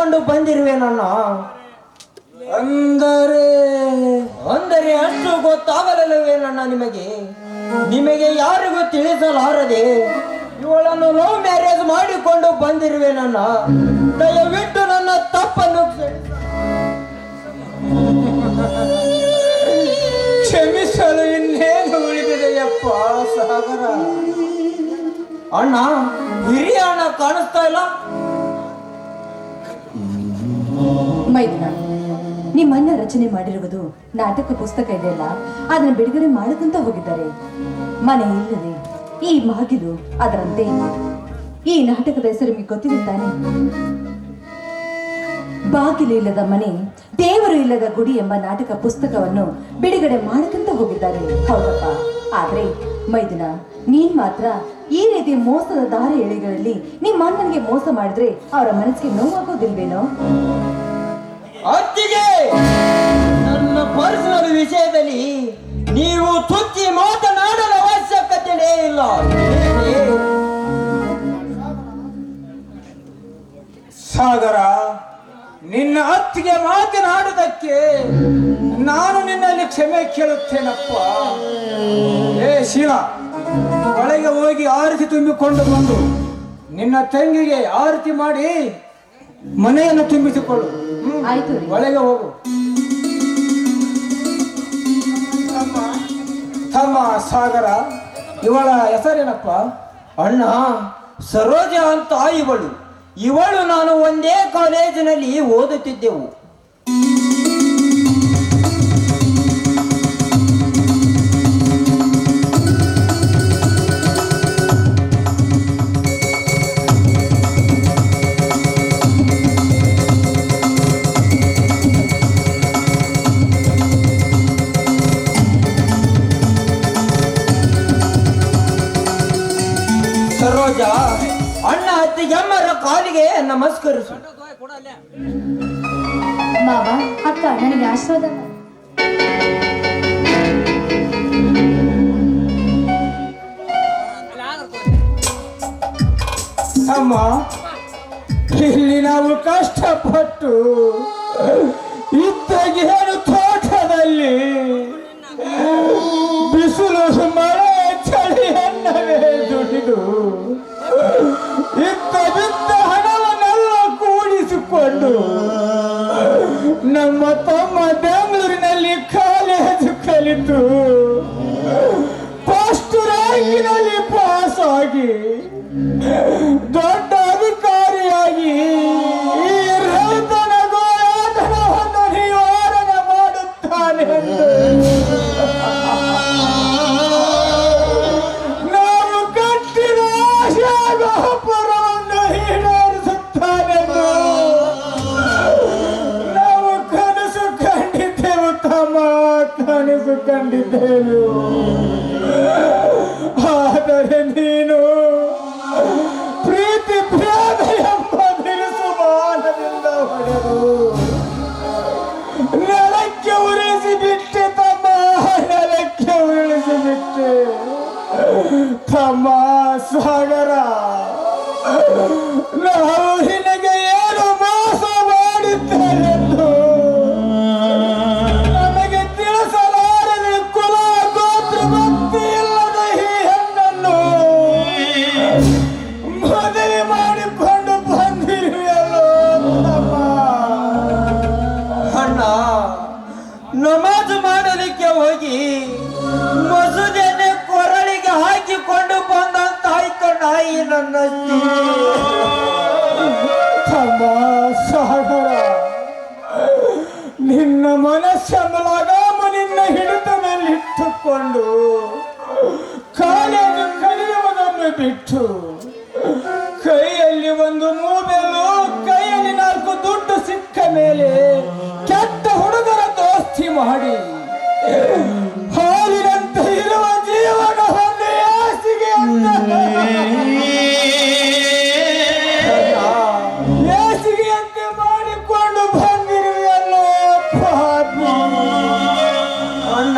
ಮಾಡಿಕೊಂಡು ಬಂದಿರುವೆ ನನ್ನ. ಅಂದರೆ ಅಂದರೆ ಅಷ್ಟು ಗೊತ್ತಾಗಲಿಲ್ಲವೇ ನನ್ನ ನಿಮಗೆ? ನಿಮಗೆ ಯಾರಿಗೂ ತಿಳಿಸಲಾರದೆ ಇವಳನ್ನು ಲವ್ ಮ್ಯಾರೇಜ್ ಮಾಡಿಕೊಂಡು ಬಂದಿರುವೆ ನನ್ನ. ದಯವಿಟ್ಟು ನನ್ನ ತಪ್ಪನ್ನು ಕ್ಷಮಿಸಲು ಇನ್ನೇನು ಉಳಿದಿದೆಯಪ್ಪ ಸಾಗರ. ಅಣ್ಣ, ಹಿರಿಯ ಅಣ್ಣ ಕಾಣಿಸ್ತಾ ಇಲ್ಲ. ಮೈದುನ, ನಿಮ್ಮನ್ನ ರಚನೆ ಮಾಡಿರುವುದು ನಾಟಕ ಪುಸ್ತಕ ಇದೆಯಲ್ಲ, ಅದನ್ನ ಬಿಡುಗಡೆ ಮಾಡದಂತ ಹೋಗಿದ್ದಾರೆ. ಮನೆ ಇಲ್ಲದೆ ಈ ಮಾಗಿಲು ಅದರಂತೆ. ಈ ನಾಟಕದ ಹೆಸರು ನಿಮಗೆ ಗೊತ್ತಿದೆ ತಾನೆ? ಬಾಗಿಲು ಇಲ್ಲದ ಮನೆ, ದೇವರು ಇಲ್ಲದ ಗುಡಿ ಎಂಬ ನಾಟಕ ಪುಸ್ತಕವನ್ನು ಬಿಡುಗಡೆ ಮಾಡಕಂತ ಹೋಗಿದ್ದಾರೆ. ಹೌದಪ್ಪ. ಆದ್ರೆ ಮೈದುನ, ನೀನ್ ಮಾತ್ರ ಈ ರೀತಿ ಮೋಸದ ದಾರಿ ಎಳೆಗಳಲ್ಲಿ ನಿಮ್ಮ ಅಣ್ಣನಿಗೆ ಮೋಸ ಮಾಡಿದ್ರೆ ಅವರ ಮನಸ್ಸಿಗೆ ನೋವಾಗೋದಿಲ್ವೇನೋ? ಅತ್ತಿಗೆ, ನನ್ನ ಪರ್ಸನಲ್ ವಿಷಯದಲ್ಲಿ ನೀವು ತುಚ್ಚಿ ಮಾತನಾಡಲು ಅವಶ್ಯಕತೆಯೇ ಇಲ್ಲ. ಸಾಗರ, ನಿನ್ನ ಅತ್ತಿಗೆ ಮಾತನಾಡುವುದಕ್ಕೆ ನಾನು ನಿನ್ನಲ್ಲಿ ಕ್ಷಮೆ ಕೇಳುತ್ತೇನಪ್ಪ. ಏ ಶೀಲ, ಒಳಗೆ ಹೋಗಿ ಆರತಿ ತುಂಬಿಕೊಂಡು ಬಂದು ನಿನ್ನ ತಂಗಿಗೆ ಆರತಿ ಮಾಡಿ ಮನೆಯನ್ನು ತುಂಬಿಸಿಕೊಳ್ಳು. ಆಯ್ತು. ಒಳಗೆ ಹೋಗು. ತಮ್ಮ ಸಾಗರ, ಇವಳ ಹೆಸರೇನಪ್ಪ? ಅಣ್ಣ, ಸರೋಜ ಅಂತ ಇವಳು ನಾನು ಒಂದೇ ಕಾಲೇಜಿನಲ್ಲಿ ಓದುತ್ತಿದ್ದೆವು. ಸರೋಜ, ಅಣ್ಣ ಅತ್ತಿಗೆಮ್ಮರ ಕಾಲಿಗೆ ನಮಸ್ಕರಿಸು. ಮಾವ, ಅಕ್ಕ ನನಗೆ ಆಶೀರ್ವಾದ. ಅಮ್ಮ, ಇಲ್ಲಿ ನಾವು ಕಷ್ಟಪಟ್ಟು ಇದ್ದಾಗೇನು ತೋಟದಲ್ಲಿ ಬಿಸಿಲು ಮಳೆ ಚಳಿಯನ್ನವೇ ದುಡಿದು ಇದ್ದ ಬಿದ್ದ ಹಣವನ್ನೆಲ್ಲ ಕೂಡಿಸಿಕೊಂಡು ನಮ್ಮ ತಮ್ಮ ಬೆಂಗಳೂರಿನಲ್ಲಿ ಕಾಲೇಜು ಕಲಿತು ಫಸ್ಟ್ ರ್ಯಾಂಕಿನಲ್ಲಿ ಪಾಸ್ ಆಗಿ ದೊಡ್ಡ ಅಧಿಕಾರಿಯಾಗಿ ಈ ರೈತನ ಗೋಳಾಟವನ್ನು ನಿವಾರಣೆ ಮಾಡುತ್ತಾನೆ ಎಂದು ನಾವು ಕಟ್ಟಿದ ಆಶಾ ಗೋಪುರವನ್ನು ಈಡೇರಿಸುತ್ತಾನೆಂದು ನಾವು ಕನಸು ಕಂಡಿದ್ದೆವು ತಮ್ಮ, ಕನಸು ಕಂಡಿದ್ದೆವು. ಆದರೆ ನೀನು ಪ್ರೀತಿ ಭೇದ ಎಂಬ ಬಿರುಸು ಬಾಣದಿಂದ ಹೊಡೆದು ನೆಲಕ್ಕೆ ಉರುಳಿಸಿಬಿಟ್ಟೆ ತಮ್ಮ, ನೆಲಕ್ಕೆ ಉರುಳಿಸಿಬಿಟ್ಟೆ ತಮ್ಮ ಸಾಗರ. ನಾವು ನಿನಗೆ ಏನು ಮೋಸ ಮಾಡಿದ್ದೇನೆಂದು ನಮಗೆ ತಿಳಿಸಲಾರದೆ ಕುಲ ಗೋತ್ರ ಭಕ್ತಿ ಇಲ್ಲದ ಈ ಹೆಣ್ಣನ್ನು ಮದುವೆ ಮಾಡಿಕೊಂಡು ಬಂದಿರುವೆಯಲ್ಲೋ ತಮ್ಮ. ಅಣ್ಣ, ನಮಾಜ್ ಮಾಡಲಿಕ್ಕೆ ಹೋಗಿ ಮಸೂದೆನೆ ಕೊರಳಿಗೆ ಹಾಕಿಕೊಂಡು ಬಂದಂತಾಯ್ತು ನಾಯಿ ನನ್ನ. ತಮ್ಮ ಸಾಗರ, ನಿನ್ನ ಮನಸ್ಸೆಂಬಲಾಗಾಮ ನಿನ್ನ ಹಿಡಿತದಲ್ಲಿ ಇಟ್ಟುಕೊಂಡು ಕಾಲೇಜು ಕಲಿಯುವುದನ್ನು ಬಿಟ್ಟು ಕೈಯಲ್ಲಿ ಒಂದು ಮೂಬೆಲು, ಕೈಯಲ್ಲಿ 4 ದುಡ್ಡು ಸಿಕ್ಕ ಮೇಲೆ ಕೆಟ್ಟ ಹುಡುಗರ ದೋಸ್ತಿ ಮಾಡಿ ಹಾಲಿನಂತೆ ಇರುವ ಜೀವನವನ್ನು ಯಾಸಿಗೆ ಯಾಸಿಗೆಯಂತೆ ಮಾಡಿಕೊಂಡು ಬಂದಿರುವೆಯಲ್ಲೋ ಪಾಪಿ. ಅಣ್ಣ,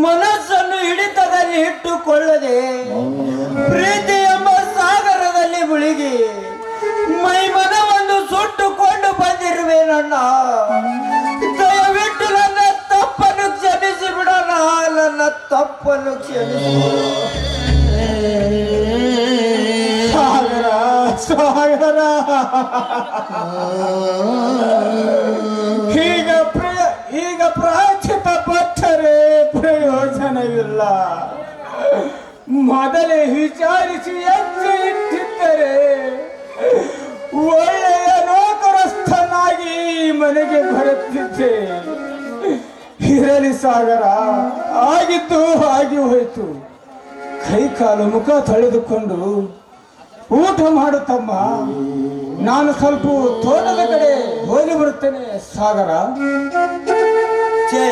ಮನಸ್ಸನ್ನು ಹಿಡಿತದಲ್ಲಿ ಇಟ್ಟುಕೊಳ್ಳದೆ ಪ್ರೀತಿ ಎಂಬ ಸಾಗರದಲ್ಲಿ ಮುಳುಗಿ ಮೈ ಮನವನ್ನು ಸುಟ್ಟು ನನ್ನ ದಯವಿಟ್ಟು ನನ್ನ ತಪ್ಪನ್ನು ಕ್ಷಮಿಸಿ ಬಿಡೋಣ, ನನ್ನ ತಪ್ಪನ್ನು ಕ್ಷಮಿಸಿ ಸಾಗರ ಸಾಗರ ಈಗ ಪ್ರಾಚಿತ ಪಟ್ಟರೆ ಪ್ರಯೋಜನವಿಲ್ಲ. ಮೊದಲೇ ವಿಚಾರಿಸಿ ಹೆಜ್ಜೆ ಇಟ್ಟಿದ್ದರೆ ಒಳ್ಳೆಯ ನೌಕರಸ್ಥನಾಗಿ ಮನೆಗೆ ಬರುತ್ತಿದ್ದೆ. ಇರಲಿ ಸಾಗರ, ಆಗಿದ್ದು ಆಗಿ ಹೋಯ್ತು. ಕೈ ಕಾಲು ಮುಖ ತೊಳೆದುಕೊಂಡು ಊಟ ಮಾಡುತ್ತಮ್ಮ. ನಾನು ಸ್ವಲ್ಪ ತೋಟದ ಕಡೆ ಹೋಗಿ ಬರುತ್ತೇನೆ ಸಾಗರ. ಛೇ,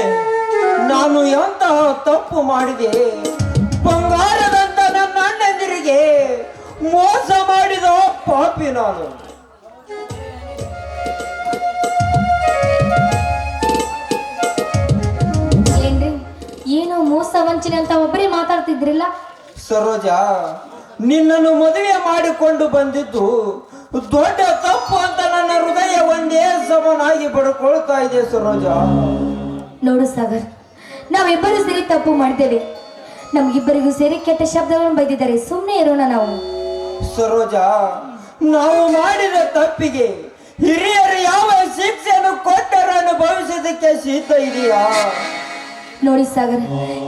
ನಾನು ಎಂತಹ ತಪ್ಪು ಮಾಡಿದೆ? ಬಂಗಾರದಂತ ನನ್ನ ಅಣ್ಣಂದಿರಿಗೆ ಮೋಸ ಮಾಡಿದ ಪಾಪಿ ನಾನು. ಏನ್ರಿ, ಏನು ಮೋಸ ವಂಚನೆ ಅಂತ ಒಬ್ಬರೇ ಮಾತಾಡ್ತಿದ್ರಿಲ್ಲ? ಸರೋಜಾ, ನಿನ್ನನ್ನು ಮದುವೆ ಮಾಡಿಕೊಂಡು ಬಂದಿದ್ದು ದೊಡ್ಡ ತಪ್ಪು ಅಂತ ನನ್ನ ಹೃದಯ ಒಂದೇ ಸಮನಾಗಿ ಬಡ್ಕೊಳ್ತಾ ಇದೆ ಸರೋಜಾ. ನೋಡು ಸಾಗರ್, ನಾವಿಬ್ಬರು ಸೇರಿ ತಪ್ಪು ಮಾಡ್ತೇವೆ. ನಮ್ಗಿಬ್ಬರಿಗೂ ಸೇರಿ ಕೆಟ್ಟ ಶಬ್ದಗಳನ್ನು ಬೈದಿದ್ದಾರೆ. ಸುಮ್ಮನೆ ಇರೋಣ ನಾವು. ಸರೋಜಾ, ನಾವು ಮಾಡಿದ ತಪ್ಪಿಗೆ ಹಿರಿಯರು ಯಾವ ಶಿಕ್ಷೆಯನ್ನು ಕೊಟ್ಟರು ಅನುಭವಿಸೋದಕ್ಕೆ ಸಿದ್ಧ ಇದೆಯಾ? ನೋಡಿ ಸಾಗರ್,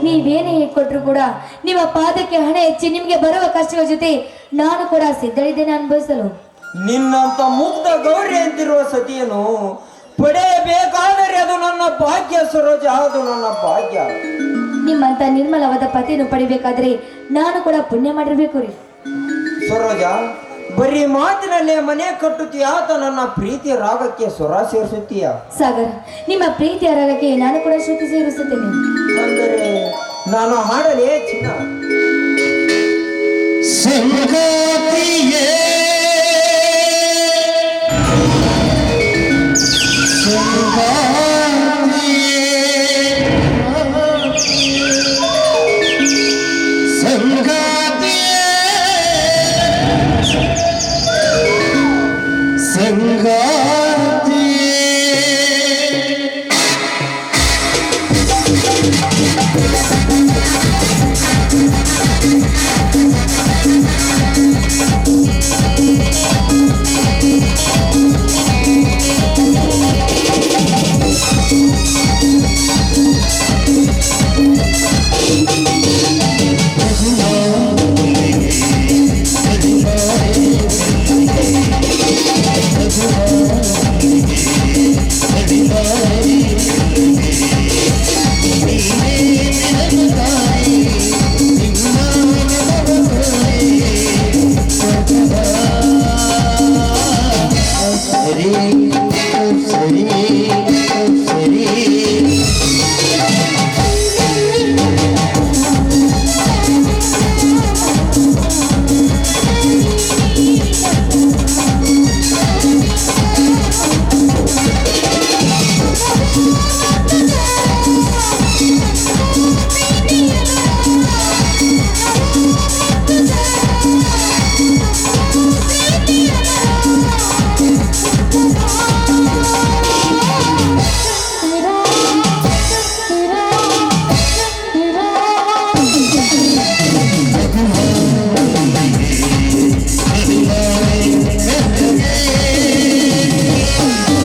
ನೀವೇನೇ ಕೊಟ್ಟರು ಕೂಡ ನಿಮ್ಮ ಪಾದಕ್ಕೆ ಹಣ ಹೆಚ್ಚಿ ನಿಮ್ಗೆ ಬರುವ ಕಷ್ಟಗಳ ಜೊತೆ ನಾನು ಕೂಡ ಸಿದ್ಧಳಿದ್ದೇನೆ ಅನುಭವಿಸಲು. ನಿನ್ನಂತ ಮುಗ್ಧ ಗೌರಿ ಅಂತಿರುವ ಸತಿಯನ್ನು ಪಡೆಯಬೇಕಾದರೆ ಅದು ನನ್ನ ಭಾಗ್ಯ ಸರೋಜ, ಅದು ನನ್ನ ಭಾಗ್ಯ. ನಿಮ್ಮಂತ ನಿರ್ಮಲವಾದ ಪತಿಯನ್ನು ಪಡಿಬೇಕಾದ್ರೆ ನಾನು ಕೂಡ ಪುಣ್ಯ ಮಾಡಿರ್ಬೇಕು ರೀ. ಸರೋಜ, ಬರೀ ಮಾತಿನಲ್ಲೇ ಮನೆ ಕಟ್ಟುತ್ತೀಯ ಆತ ನನ್ನ ಪ್ರೀತಿ ರಾಗಕ್ಕೆ ಸ್ವರ ಸೇರಿಸುತ್ತೀಯ? ಸಾಗರ್, ನಿಮ್ಮ ಪ್ರೀತಿಯ ರಾಗಕ್ಕೆ ನಾನು ಕೂಡ ಶ್ರುತಿ ಸೇರಿಸುತ್ತೇನೆ. ಅಂದರೆ ನಾನು ಹಾಡಲೇ ಚಿನ್ನ? ಸಂಗಾತಿಯೇ ಸಂಗಾತಿಯೇ